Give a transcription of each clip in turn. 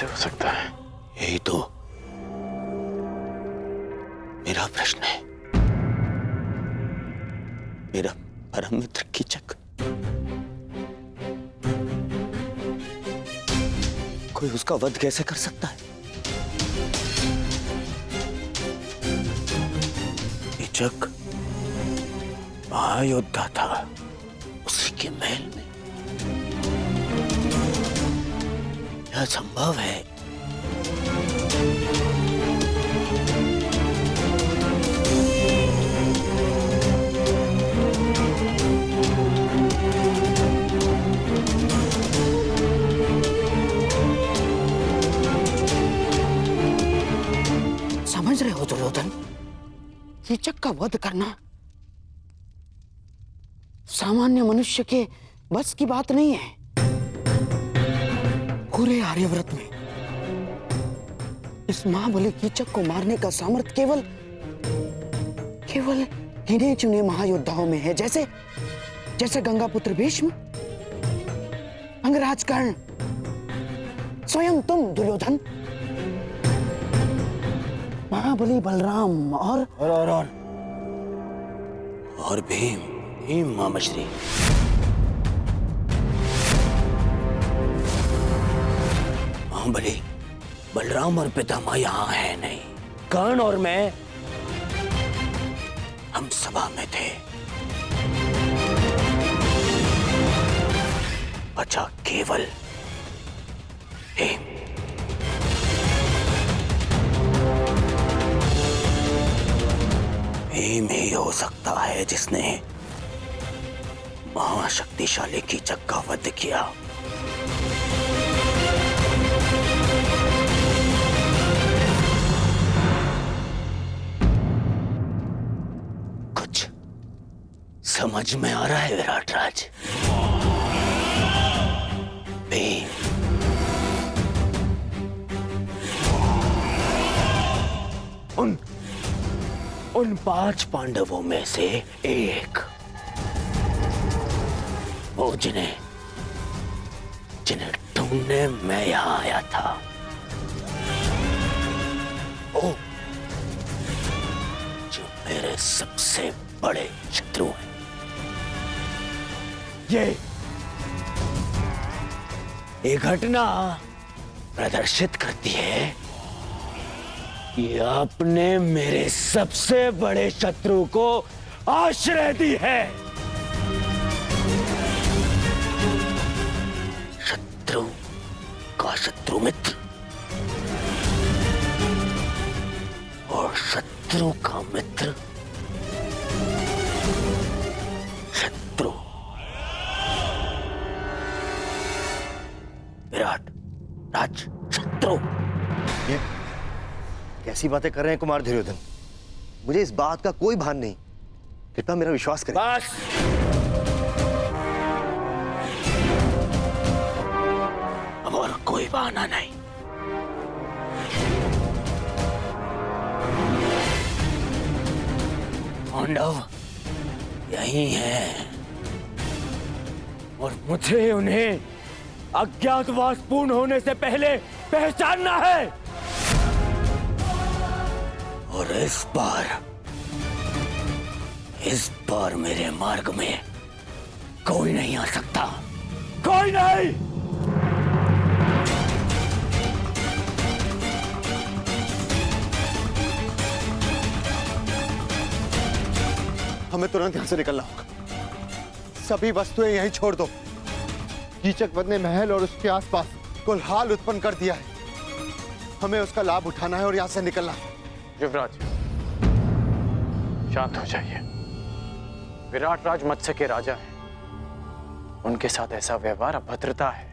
कैसे हो सकता है? यही तो मेरा प्रश्न है। मेरा परम मित्र कीचक कोई उसका वध कैसे कर सकता है? कीचक महायोद्धा था, उसी के महल में यह संभव है। समझ रहे हो दुर्योधन, कीचक का वध करना सामान्य मनुष्य के बस की बात नहीं है। पूरे आर्यव्रत में इस महाबली कीचक को मारने का सामर्थ्य केवल गिने चुने महायोद्धाओं में है, जैसे गंगापुत्र भीष्म, अंगराज कर्ण, स्वयं तुम दुर्योधन, महाबली बलराम और भीम मामश्री। महाबली बलराम और पितामह यहाँ है नहीं। कर्ण और मैं हम सभा में थे। बचा केवल भीम। भीम ही हो सकता है जिसने महाशक्तिशाली कीचक का वध किया। कुछ समझ में आ रहा है विराट राज? भीम उन 5 पांडवों में से एक, वो जिन्हें ढूंढने मैं यहां आया था। वो जो मेरे सबसे बड़े शत्रु हैं। ये घटना प्रदर्शित करती है कि आपने मेरे सबसे बड़े शत्रु को आश्रय दी है। शत्रु का शत्रु मित्र और शत्रु का मित्र शत्रु। विराट राज शत्रु। कैसी बातें कर रहे हैं कुमार दुर्योधन? मुझे इस बात का कोई भान नहीं। कृपया मेरा विश्वास करें। बस अब और कोई बहाना नहीं। पांडव यही है और मुझे उन्हें अज्ञातवास पूर्ण होने से पहले पहचानना है। और इस बार मेरे मार्ग में कोई नहीं आ सकता। कोई नहीं। हमें तुरंत यहां से निकलना होगा। सभी वस्तुएं यहीं छोड़ दो। कीचक वध ने महल और उसके आसपास कोलाहल उत्पन्न कर दिया है। हमें उसका लाभ उठाना है और यहां से निकलना है। युवराज, शांत हो जाइए। विराट राज मत्स्य के राजा हैं। उनके साथ ऐसा व्यवहार अभद्रता है।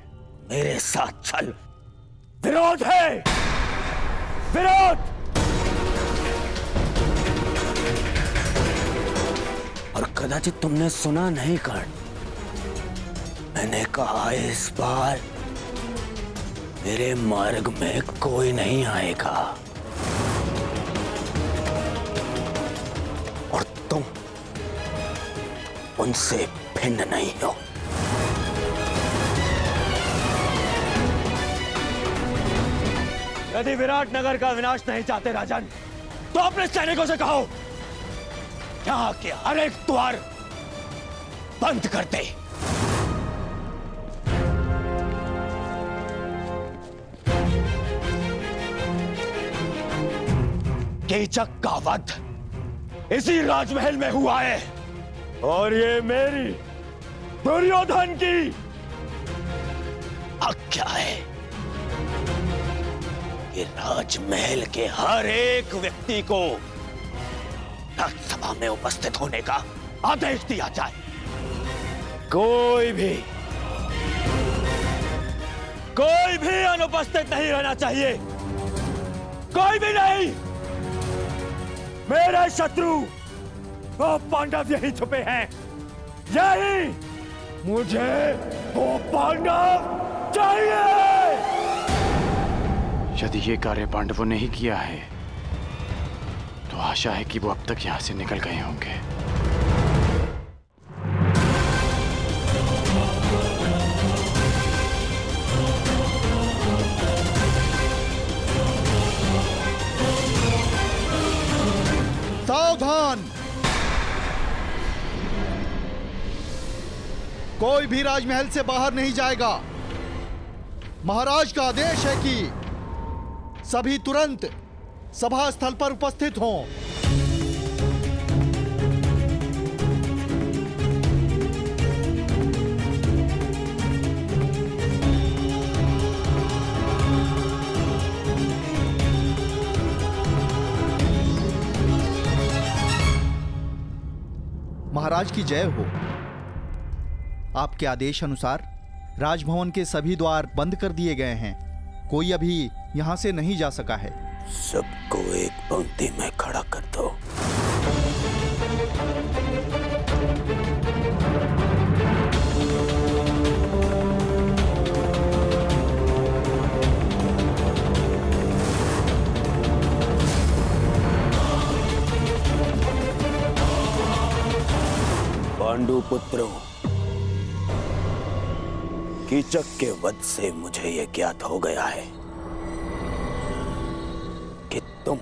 मेरे साथ चल। विरोध है, विरोध। और कदाचित तुमने सुना नहीं कर्ण, मैंने कहा इस बार मेरे मार्ग में कोई नहीं आएगा। और तुम उनसे भिन्न नहीं हो। यदि विराट नगर का विनाश नहीं चाहते राजन, तो अपने सैनिकों से कहो यहाँ के हर एक द्वार बंद कर दे। कीचक का वध इसी राजमहल में हुआ है और ये मेरी दुर्योधन की आज्ञा है कि राजमहल के हर एक व्यक्ति को राज्यसभा में उपस्थित होने का आदेश दिया जाए। कोई भी अनुपस्थित नहीं रहना चाहिए, कोई भी नहीं। मेरे शत्रु वो पांडव यही छुपे हैं, यही मुझे वो पांडव चाहिए। यदि ये कार्य पांडवों ने ही किया है तो आशा है कि वो अब तक यहां से निकल गए होंगे। सावधान! कोई भी राजमहल से बाहर नहीं जाएगा। महाराज का आदेश है कि सभी तुरंत सभा स्थल पर उपस्थित हों। महाराज की जय हो। आपके आदेश अनुसार राजभवन के सभी द्वार बंद कर दिए गए हैं। कोई अभी यहां से नहीं जा सका है। सबको एक पंक्ति में खड़ा कर दो। पांडु पुत्रों, कीचक के वध से मुझे यह ज्ञात हो गया है कि तुम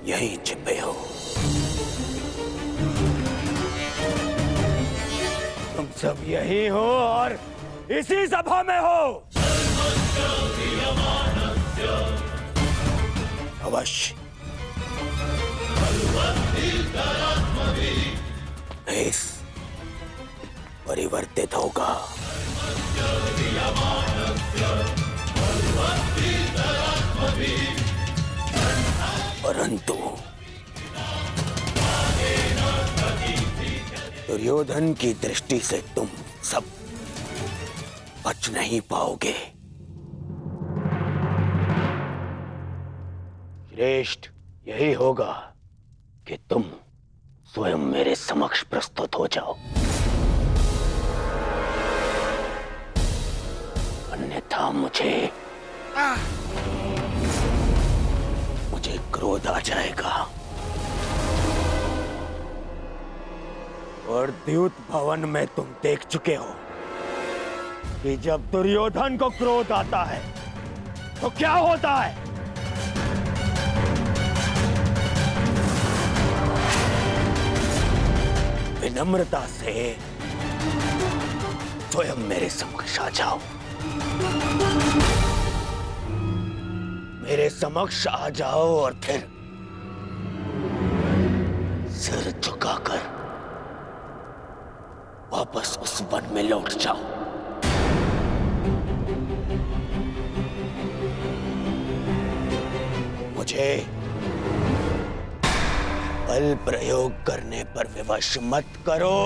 यहीं छिपे हो। तुम सब यही हो और इसी सभा में हो। अवश्य भेष परिवर्तित होगा। परंतु दुर्योधन की दृष्टि से तुम सब बच नहीं पाओगे। श्रेष्ठ यही होगा कि तुम स्वयं मेरे समक्ष प्रस्तुत हो जाओ, अन्यथा मुझे क्रोध आ जाएगा और द्यूत भवन में तुम देख चुके हो कि जब दुर्योधन को क्रोध आता है तो क्या होता है। विनम्रता से स्वयं मेरे समक्ष आ जाओ, मेरे समक्ष आ जाओ और फिर सिर झुकाकर वापस उस वन में लौट जाओ। मुझे बल प्रयोग करने पर विवश मत करो।